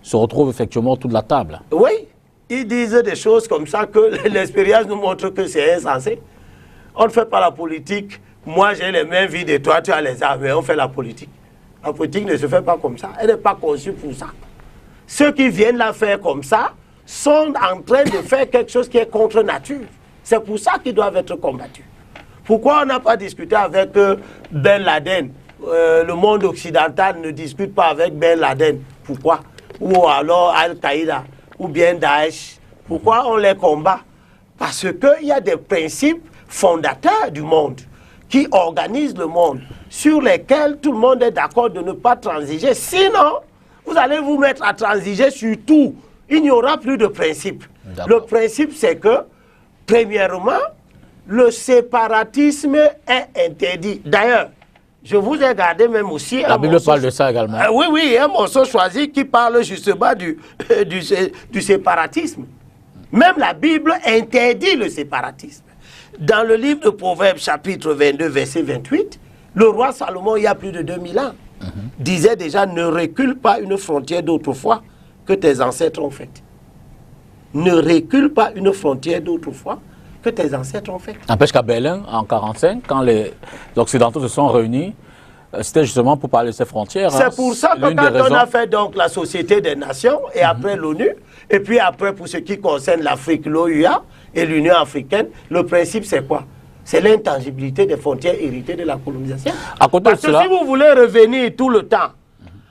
se retrouvent effectivement autour de la table. Oui, ils disent des choses comme ça que l'expérience nous montre que c'est insensé. On ne fait pas la politique. Moi, j'ai les mêmes vies de toi, tu as les armes, mais on fait la politique. La politique ne se fait pas comme ça. Elle n'est pas conçue pour ça. Ceux qui viennent la faire comme ça sont en train de faire quelque chose qui est contre nature. C'est pour ça qu'ils doivent être combattus. Pourquoi on n'a pas discuté avec Ben Laden? Le monde occidental ne discute pas avec Ben Laden. Pourquoi? Ou alors Al-Qaïda, ou bien Daesh. Pourquoi on les combat? Parce qu'il y a des principes fondateurs du monde qui organisent le monde, sur lesquels tout le monde est d'accord de ne pas transiger. Sinon, vous allez vous mettre à transiger sur tout. Il n'y aura plus de principe. Le principe, c'est que, premièrement, le séparatisme est interdit. D'ailleurs, je vous ai gardé même aussi... La Bible parle de ça également. Oui, un morceau choisi qui parle justement du séparatisme. Même la Bible interdit le séparatisme. Dans le livre de Proverbes, chapitre 22, verset 28, le roi Salomon, il y a plus de 2000 ans, disait déjà, ne recule pas une frontière d'autrefois que tes ancêtres ont faite. Ne recule pas une frontière d'autrefois que tes ancêtres ont faite. N'empêche qu'à Berlin, en 1945, quand les Occidentaux se sont réunis, c'était justement pour parler de ces frontières. C'est pour ça que quand on a fait donc la Société des Nations, et après l'ONU, et puis après pour ce qui concerne l'Afrique, l'OUA et l'Union africaine, le principe c'est quoi? C'est l'intangibilité des frontières héritées de la colonisation. Parce que si vous voulez revenir tout le temps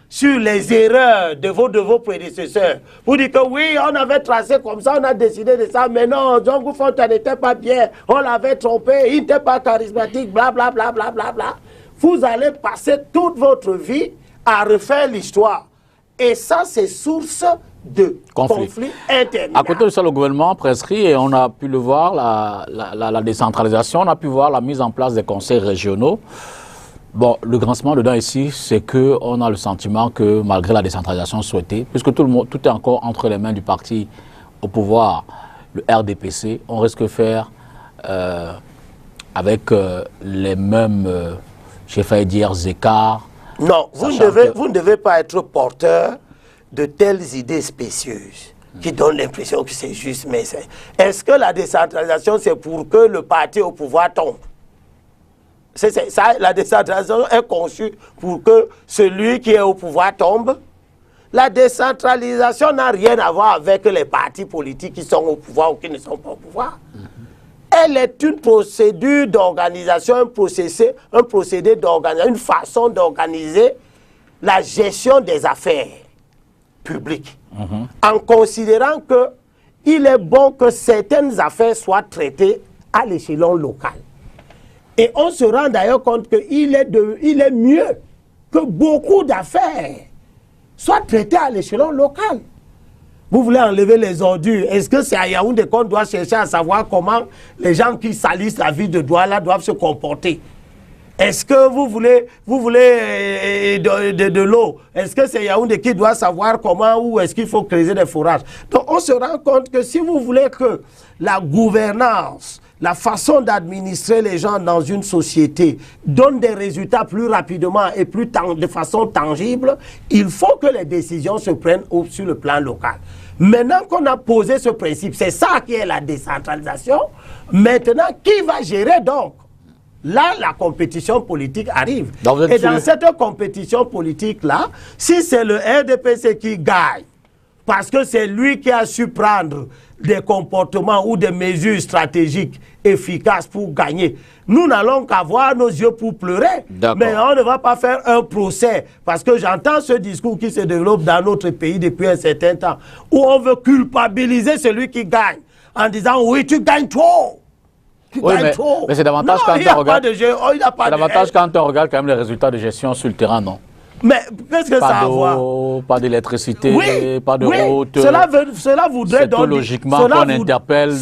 sur les erreurs de vos prédécesseurs, vous dites que oui, on avait tracé comme ça, on a décidé de ça, mais non, Django Fontaine n'était pas bien, on l'avait trompé, il n'était pas charismatique, blablabla, bla, bla, bla, bla. Vous allez passer toute votre vie à refaire l'histoire. Et ça, c'est source de conflits interminables. À côté de ça, le gouvernement prescrit, et on a pu le voir, la décentralisation, on a pu voir la mise en place des conseils régionaux. Bon, le grincement dedans ici, c'est qu'on a le sentiment que malgré la décentralisation souhaitée, puisque tout est encore entre les mains du parti au pouvoir, le RDPC, on risque de faire avec les mêmes, j'ai failli dire, écarts. Non, vous ne devez pas être porteur de telles idées spécieuses qui donnent l'impression que c'est juste. Mais est-ce que la décentralisation, c'est pour que le parti au pouvoir tombe? Ça, la décentralisation est conçue pour que celui qui est au pouvoir tombe. La décentralisation n'a rien à voir avec les partis politiques qui sont au pouvoir ou qui ne sont pas au pouvoir. Elle est une procédure d'organisation, un procédé d'organisation, une façon d'organiser la gestion des affaires publiques. En considérant qu'il est bon que certaines affaires soient traitées à l'échelon local. Et on se rend d'ailleurs compte qu'il est mieux que beaucoup d'affaires soient traitées à l'échelon local. Vous voulez enlever les ordures. Est-ce que c'est à Yaoundé qu'on doit chercher à savoir comment les gens qui salissent la ville de Douala doivent se comporter? Est-ce que vous voulez de l'eau? Est-ce que c'est Yaoundé qui doit savoir comment ou est-ce qu'il faut creuser des forages? Donc on se rend compte que si vous voulez que la gouvernance, la façon d'administrer les gens dans une société donne des résultats plus rapidement et de façon tangible, il faut que les décisions se prennent sur le plan local. Maintenant qu'on a posé ce principe, c'est ça qui est la décentralisation. Maintenant, qui va gérer donc? Là, la compétition politique arrive. Et dans cette compétition politique-là, si c'est le RDPC qui gagne, parce que c'est lui qui a su prendre des comportements ou des mesures stratégiques efficaces pour gagner, nous n'allons qu'avoir nos yeux pour pleurer. Mais on ne va pas faire un procès. Parce que j'entends ce discours qui se développe dans notre pays depuis un certain temps, où on veut culpabiliser celui qui gagne, en disant « oui, tu gagnes trop ». Oui, mais c'est davantage quand on regarde quand même les résultats de gestion sur le terrain, non? Mais qu'est-ce que ça a à voir? Pas d'électricité, pas de route. Cela voudrait donc logiquement qu'on interpelle le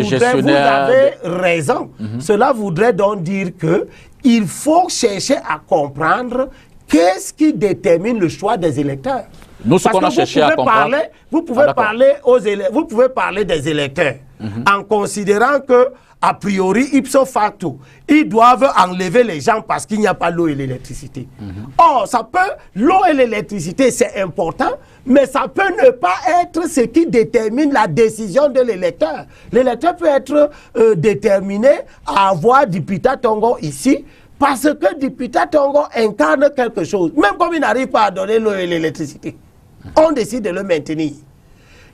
gestionnaire. Vous avez raison. Cela voudrait donc dire qu'il faut chercher à comprendre qu'est-ce qui détermine le choix des électeurs. Nous, ce qu'on a cherché à comprendre. Vous pouvez parler des électeurs en considérant que a priori, ipso facto, ils doivent enlever les gens parce qu'il n'y a pas l'eau et l'électricité. Or, l'eau et l'électricité, c'est important, mais ça peut ne pas être ce qui détermine la décision de l'électeur. L'électeur peut être déterminé à avoir Dipita Tongo ici, parce que Dipita Tongo incarne quelque chose. Même comme il n'arrive pas à donner l'eau et l'électricité, on décide de le maintenir.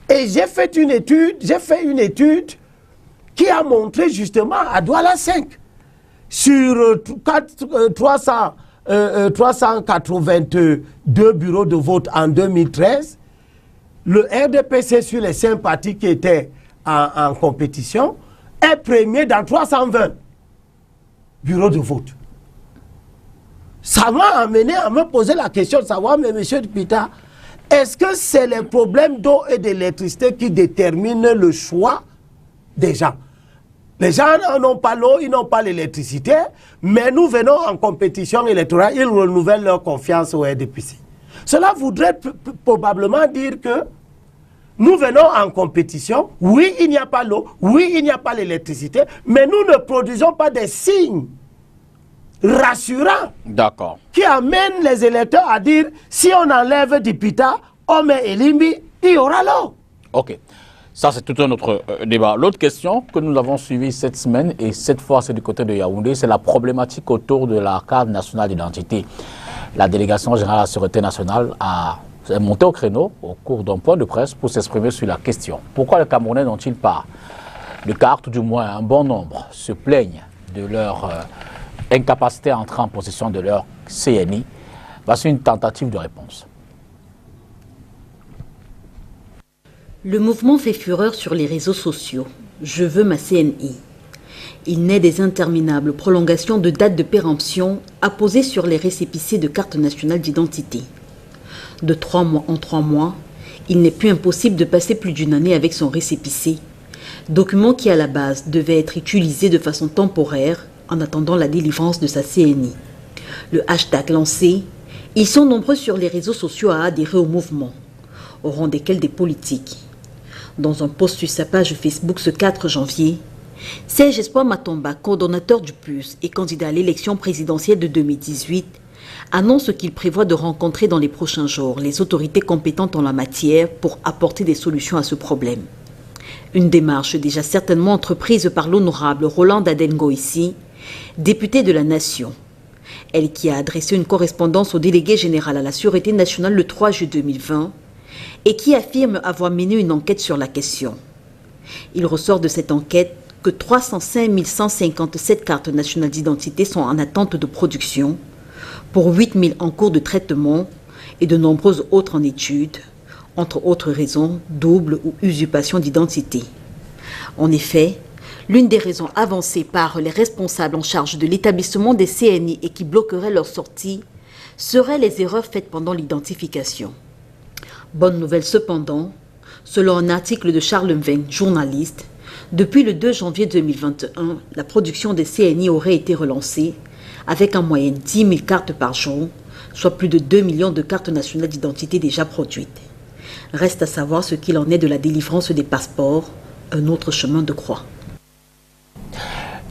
Et j'ai fait une étude qui a montré justement à Douala 5, sur 382 bureaux de vote en 2013, le RDPC sur les 5 partis qui étaient en compétition est premier dans 320 bureaux de vote. Ça m'a amené à me poser la question de savoir, mais monsieur Dipita, est-ce que c'est les problèmes d'eau et d'électricité qui déterminent le choix des gens? Les gens n'ont pas l'eau, ils n'ont pas l'électricité, mais nous venons en compétition électorale, ils renouvellent leur confiance au RDPC. Cela voudrait probablement dire que nous venons en compétition, oui, il n'y a pas l'eau, oui, il n'y a pas l'électricité, mais nous ne produisons pas des signes rassurants qui amènent les électeurs à dire, si on enlève Dipita, on met Elimbi, il y aura l'eau. Ok. Ça, c'est tout un autre débat. L'autre question que nous avons suivie cette semaine, et cette fois, c'est du côté de Yaoundé, c'est la problématique autour de la carte nationale d'identité. La délégation générale de la Sûreté nationale est montée au créneau au cours d'un point de presse pour s'exprimer sur la question. Pourquoi les Camerounais n'ont-ils pas de carte, ou du moins un bon nombre, se plaignent de leur incapacité à entrer en possession de leur CNI? Voici une tentative de réponse. Le mouvement fait fureur sur les réseaux sociaux. Je veux ma CNI. Il naît des interminables prolongations de dates de péremption apposées sur les récépissés de carte nationale d'identité. De 3 mois en 3 mois, il n'est plus impossible de passer plus d'une année avec son récépissé, document qui à la base devait être utilisé de façon temporaire en attendant la délivrance de sa CNI. Le hashtag lancé, ils sont nombreux sur les réseaux sociaux à adhérer au mouvement, au rang desquels des politiques. Dans un post sur sa page Facebook ce 4 janvier, Serge Espoir Matomba, coordonnateur du PUS et candidat à l'élection présidentielle de 2018, annonce qu'il prévoit de rencontrer dans les prochains jours les autorités compétentes en la matière pour apporter des solutions à ce problème. Une démarche déjà certainement entreprise par l'honorable Rolande Aden-Goïssi, députée de la Nation. Elle qui a adressé une correspondance au délégué général à la Sûreté nationale le 3 juillet 2020 et qui affirme avoir mené une enquête sur la question. Il ressort de cette enquête que 305 157 cartes nationales d'identité sont en attente de production, pour 8 000 en cours de traitement et de nombreuses autres en études, entre autres raisons, double ou usurpation d'identité. En effet, l'une des raisons avancées par les responsables en charge de l'établissement des CNI et qui bloquerait leur sortie seraient les erreurs faites pendant l'identification. Bonne nouvelle cependant, selon un article de Charles Mveng, journaliste, depuis le 2 janvier 2021, la production des CNI aurait été relancée avec en moyenne 10 000 cartes par jour, soit plus de 2 millions de cartes nationales d'identité déjà produites. Reste à savoir ce qu'il en est de la délivrance des passeports, un autre chemin de croix.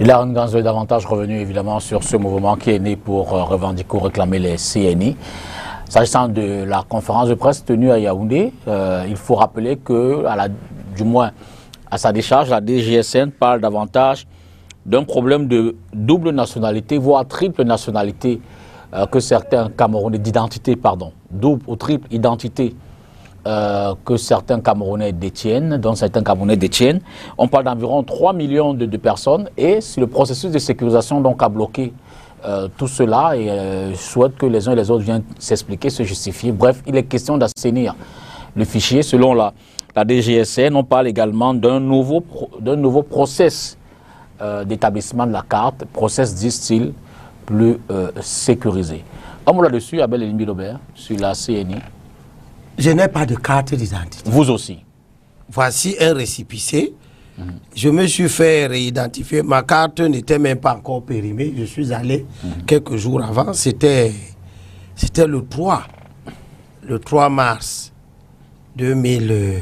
Hilaire Nganzo est davantage revenu évidemment sur ce mouvement qui est né pour revendiquer ou réclamer les CNI. S'agissant de la conférence de presse tenue à Yaoundé, il faut rappeler que, du moins à sa décharge, la DGSN parle davantage d'un problème de double nationalité, voire triple nationalité, que certains Camerounais d'identité, double ou triple identité, que certains Camerounais détiennent, dont certains Camerounais détiennent. On parle d'environ 3 millions de personnes et si le processus de sécurisation donc a bloqué tout cela et je souhaite que les uns et les autres viennent s'expliquer, se justifier. Bref, il est question d'assainir le fichier. Selon la DGSN, on parle également d'un nouveau process d'établissement de la carte, process, disent-ils, plus sécurisé. Un mot là-dessus, Abel Elimbi-Lobert, sur la CNI. Je n'ai pas de carte d'identité. Vous aussi. Voici un récépissé. Je me suis fait réidentifier. Ma carte n'était même pas encore périmée. Je suis allé quelques jours avant. C'était le 3 mars 2000.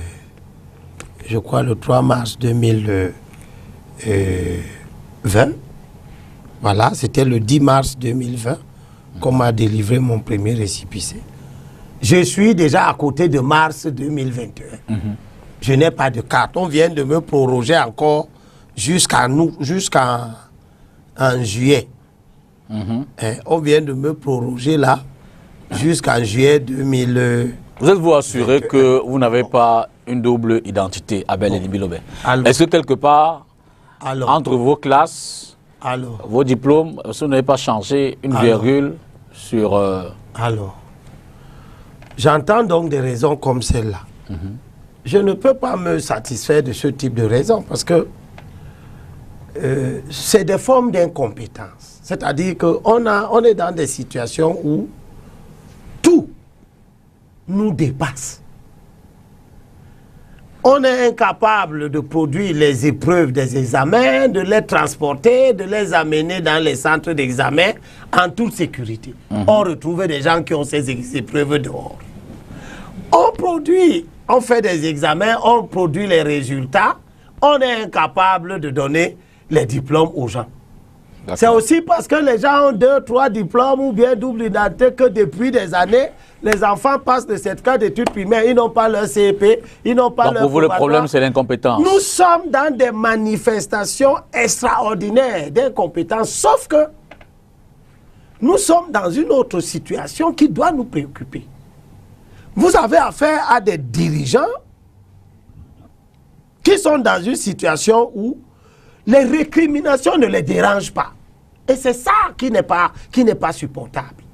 Je crois le 3 mars 2020. Voilà, c'était le 10 mars 2020 qu'on m'a délivré mon premier récépissé. Je suis déjà à côté de mars 2021. Je n'ai pas de carte. On vient de me proroger encore jusqu'en juillet. On vient de me proroger là jusqu'en juillet 2000. Vous êtes-vous assuré que vous n'avez pas une double identité, Abel Elimbi-Lobert? Est-ce que quelque part, entre vos classes, vos diplômes, vous n'avez pas changé une virgule sur... Alors, j'entends donc des raisons comme celle-là. Je ne peux pas me satisfaire de ce type de raisons parce que c'est des formes d'incompétence. C'est-à-dire qu'on est dans des situations où tout nous dépasse. On est incapable de produire les épreuves des examens, de les transporter, de les amener dans les centres d'examen en toute sécurité. On retrouve des gens qui ont ces épreuves dehors. On fait des examens, on produit les résultats, on est incapable de donner les diplômes aux gens. C'est aussi parce que les gens ont 2, 3 diplômes ou bien double identité que depuis des années, les enfants passent de cette carte d'études primaires, ils n'ont pas leur CEP, ils n'ont pas leur... Pour vous, le problème, c'est l'incompétence. Nous sommes dans des manifestations extraordinaires d'incompétence, sauf que nous sommes dans une autre situation qui doit nous préoccuper. Vous avez affaire à des dirigeants qui sont dans une situation où les récriminations ne les dérangent pas. Et c'est ça qui n'est pas supportable.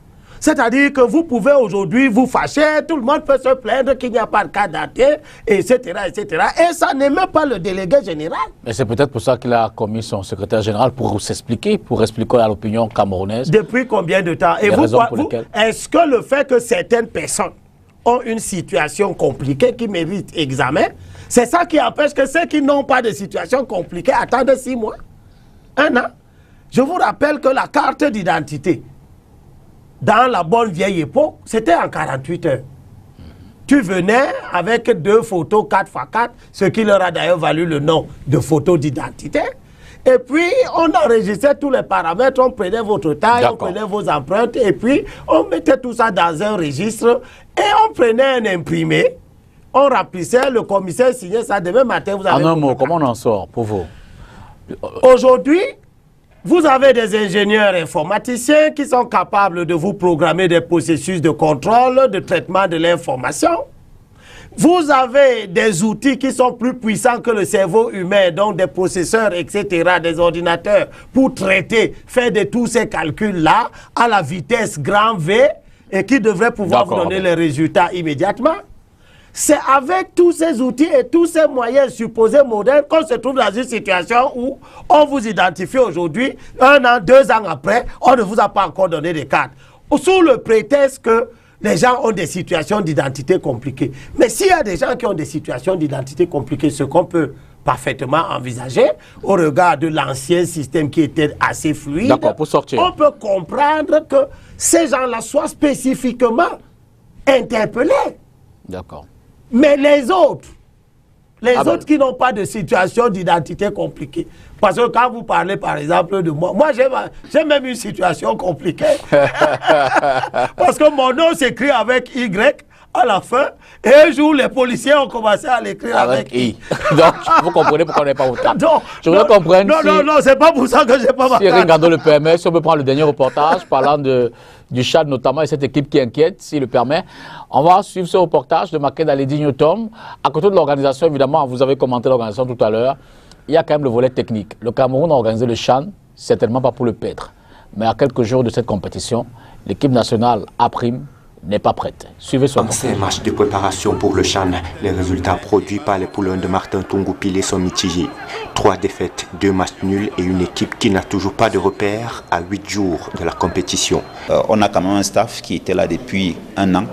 C'est-à-dire que vous pouvez aujourd'hui vous fâcher, tout le monde peut se plaindre qu'il n'y a pas de carte d'identité, etc., etc. Et ça n'est même pas le délégué général. Et c'est peut-être pour ça qu'il a commis son secrétaire général pour s'expliquer, pour expliquer à l'opinion camerounaise. Depuis combien de temps? Et est-ce que le fait que certaines personnes ont une situation compliquée qui mérite examen. C'est ça qui empêche que ceux qui n'ont pas de situation compliquée attendent 6 mois, 1 an. Je vous rappelle que la carte d'identité, dans la bonne vieille époque, c'était en 48 heures. Tu venais avec 2 photos 4x4, ce qui leur a d'ailleurs valu le nom de photo d'identité. Et puis, on enregistrait tous les paramètres, on prenait votre taille, on prenait vos empreintes, et puis on mettait tout ça dans un registre, et on prenait un imprimé, on remplissait, le commissaire signait ça, demain matin, vous avez... En un mot, comment on en sort pour vous? Aujourd'hui, vous avez des ingénieurs informaticiens qui sont capables de vous programmer des processus de contrôle, de traitement de l'information. Vous avez des outils qui sont plus puissants que le cerveau humain, donc des processeurs, etc., des ordinateurs, pour traiter, faire de tous ces calculs-là à la vitesse grand V et qui devraient pouvoir vous donner les résultats immédiatement. C'est avec tous ces outils et tous ces moyens supposés modernes qu'on se trouve dans une situation où on vous identifie aujourd'hui, 1 an, 2 ans après, on ne vous a pas encore donné des cartes. Sous le prétexte que les gens ont des situations d'identité compliquées. Mais s'il y a des gens qui ont des situations d'identité compliquées, ce qu'on peut parfaitement envisager, au regard de l'ancien système qui était assez fluide, pour sortir, on peut comprendre que ces gens-là soient spécifiquement interpellés. D'accord. Mais les autres qui n'ont pas de situation d'identité compliquée, parce que quand vous parlez par exemple de moi j'ai même une situation compliquée. Parce que mon nom s'écrit avec Y à la fin, et un jour les policiers ont commencé à l'écrire avec I. Donc vous comprenez pourquoi on n'est pas au temps. Je voudrais comprendre. Non, c'est pas pour ça que j'ai pas ma carte. Si Ringando le permet, si on peut prendre le dernier reportage parlant du Tchad notamment et cette équipe qui inquiète, s'il le permet. On va suivre ce reportage de Makeda Lady Newton. À côté de l'organisation, évidemment, vous avez commenté l'organisation tout à l'heure, il y a quand même le volet technique. Le Cameroun a organisé le CHAN, certainement pas pour le perdre. Mais à quelques jours de cette compétition, l'équipe nationale A' n'est pas prête. Suivez ce reportage. En ces matchs de préparation pour le CHAN, les résultats produits par les poulains de Martin Tungu-Pilé sont mitigés. 3 défaites, 2 matchs nuls et une équipe qui n'a toujours pas de repères à 8 jours de la compétition. On a quand même un staff qui était là depuis 1 an.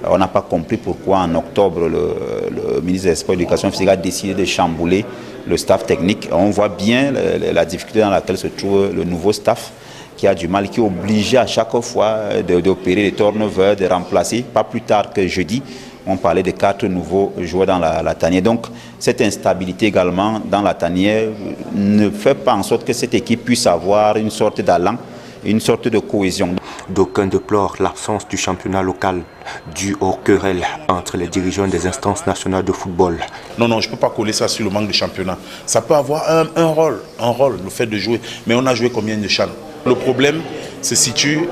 On n'a pas compris pourquoi en octobre le ministre des Sports et de l'Éducation physique a décidé de chambouler le staff technique. On voit bien la difficulté dans laquelle se trouve le nouveau staff, qui a du mal, qui est obligé à chaque fois d'opérer des turnovers, de remplacer. Pas plus tard que jeudi, on parlait de 4 nouveaux joueurs dans la tanière. Donc cette instabilité également dans la tanière ne fait pas en sorte que cette équipe puisse avoir une sorte d'allant, une sorte de cohésion. D'aucuns déplorent l'absence du championnat local dû aux querelles entre les dirigeants des instances nationales de football. Non, je ne peux pas coller ça sur le manque de championnat. Ça peut avoir un rôle, le fait de jouer. Mais on a joué combien de CHAN? Le problème se situe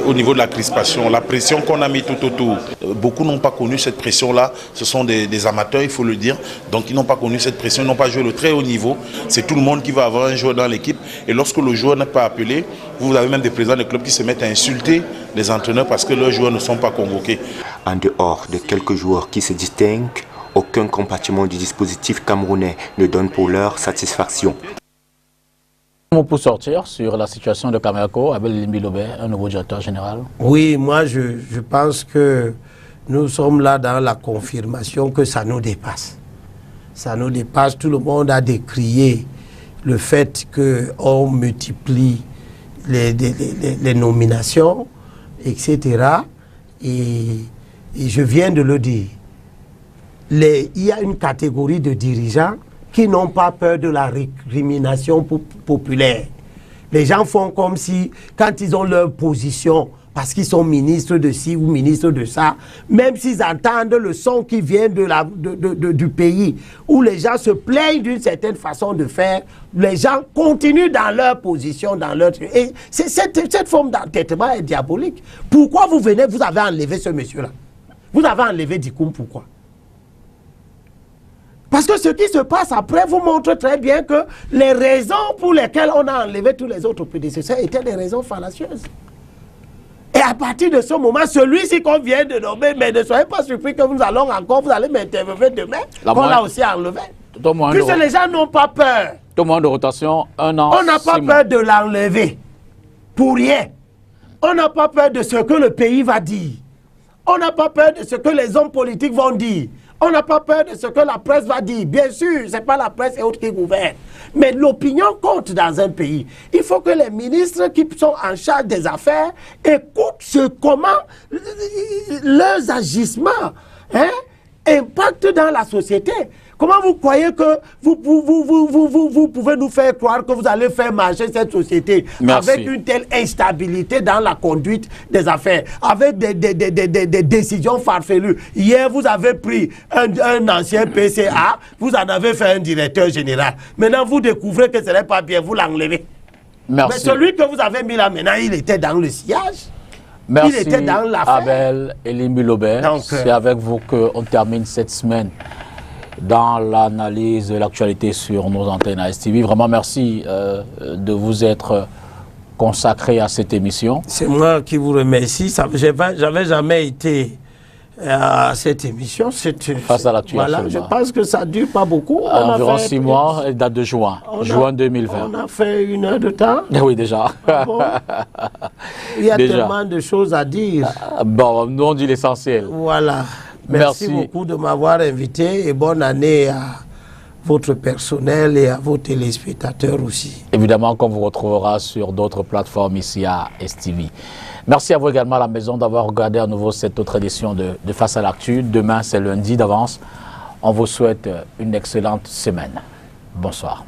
au niveau de la crispation, la pression qu'on a mis tout autour. Beaucoup n'ont pas connu cette pression-là. Ce sont des amateurs, il faut le dire. Donc ils n'ont pas connu cette pression, ils n'ont pas joué le très haut niveau. C'est tout le monde qui va avoir un joueur dans l'équipe. Et lorsque le joueur n'est pas appelé, vous avez même des présidents de clubs qui se mettent à insulter les entraîneurs parce que leurs joueurs ne sont pas convoqués. En dehors de quelques joueurs qui se distinguent, aucun compartiment du dispositif camerounais ne donne pour l'heure satisfaction. Pour sortir sur la situation de Cameco, Abel Limbilobé, un nouveau directeur général. Oui, moi je pense que nous sommes là dans la confirmation que ça nous dépasse. Ça nous dépasse, tout le monde a décrié le fait qu'on multiplie les nominations, etc. Et je viens de le dire. Il y a une catégorie de dirigeants qui n'ont pas peur de la récrimination populaire. Les gens font comme si, quand ils ont leur position, parce qu'ils sont ministres de ci ou ministres de ça, même s'ils entendent le son qui vient du pays, où les gens se plaignent d'une certaine façon de faire, les gens continuent dans leur position, dans leur... Et cette forme d'entêtement est diabolique. Pourquoi vous venez, vous avez enlevé ce monsieur-là? Vous avez enlevé Dikoum, pourquoi? Parce que ce qui se passe après vous montre très bien que les raisons pour lesquelles on a enlevé tous les autres prédécesseurs étaient des raisons fallacieuses. Et à partir de ce moment, celui-ci qu'on vient de nommer, mais ne soyez pas surpris que vous allez m'interviewer demain, qu'on l'a aussi enlevé. Puisque les gens n'ont pas peur. Tout le monde de rotation, 1 an. On n'a pas peur de l'enlever. Pour rien. On n'a pas peur de ce que le pays va dire. On n'a pas peur de ce que les hommes politiques vont dire. On n'a pas peur de ce que la presse va dire. Bien sûr, ce n'est pas la presse et autres qui gouvernent. Mais l'opinion compte dans un pays. Il faut que les ministres qui sont en charge des affaires écoutent comment leurs agissements impactent dans la société. Comment vous croyez que vous pouvez nous faire croire que vous allez faire marcher cette société avec une telle instabilité dans la conduite des affaires, avec des décisions farfelues? Hier, vous avez pris un ancien PCA, vous en avez fait un directeur général. Maintenant, vous découvrez que ce n'est pas bien, vous l'enlevez. Mais celui que vous avez mis là maintenant, il était dans le sillage. Merci, il était dans l'affaire. Abel Elimulobert. C'est avec vous qu'on termine cette semaine dans l'analyse de l'actualité sur nos antennes ASTV. Vraiment, merci de vous être consacré à cette émission. C'est moi qui vous remercie. J'avais jamais été à cette émission. Face à l'actu, voilà, je pense que ça ne dure pas beaucoup. Environ 6 mois, date de juin. Juin 2020. On a fait 1 heure de temps. Oui, déjà. Ah bon? Il y a tellement de choses à dire. Bon, nous on dit l'essentiel. Voilà. Merci beaucoup de m'avoir invité et bonne année à votre personnel et à vos téléspectateurs aussi. Évidemment qu'on vous retrouvera sur d'autres plateformes ici à STV. Merci à vous également à la maison d'avoir regardé à nouveau cette autre édition de Face à l'actu. Demain, c'est lundi d'avance. On vous souhaite une excellente semaine. Bonsoir.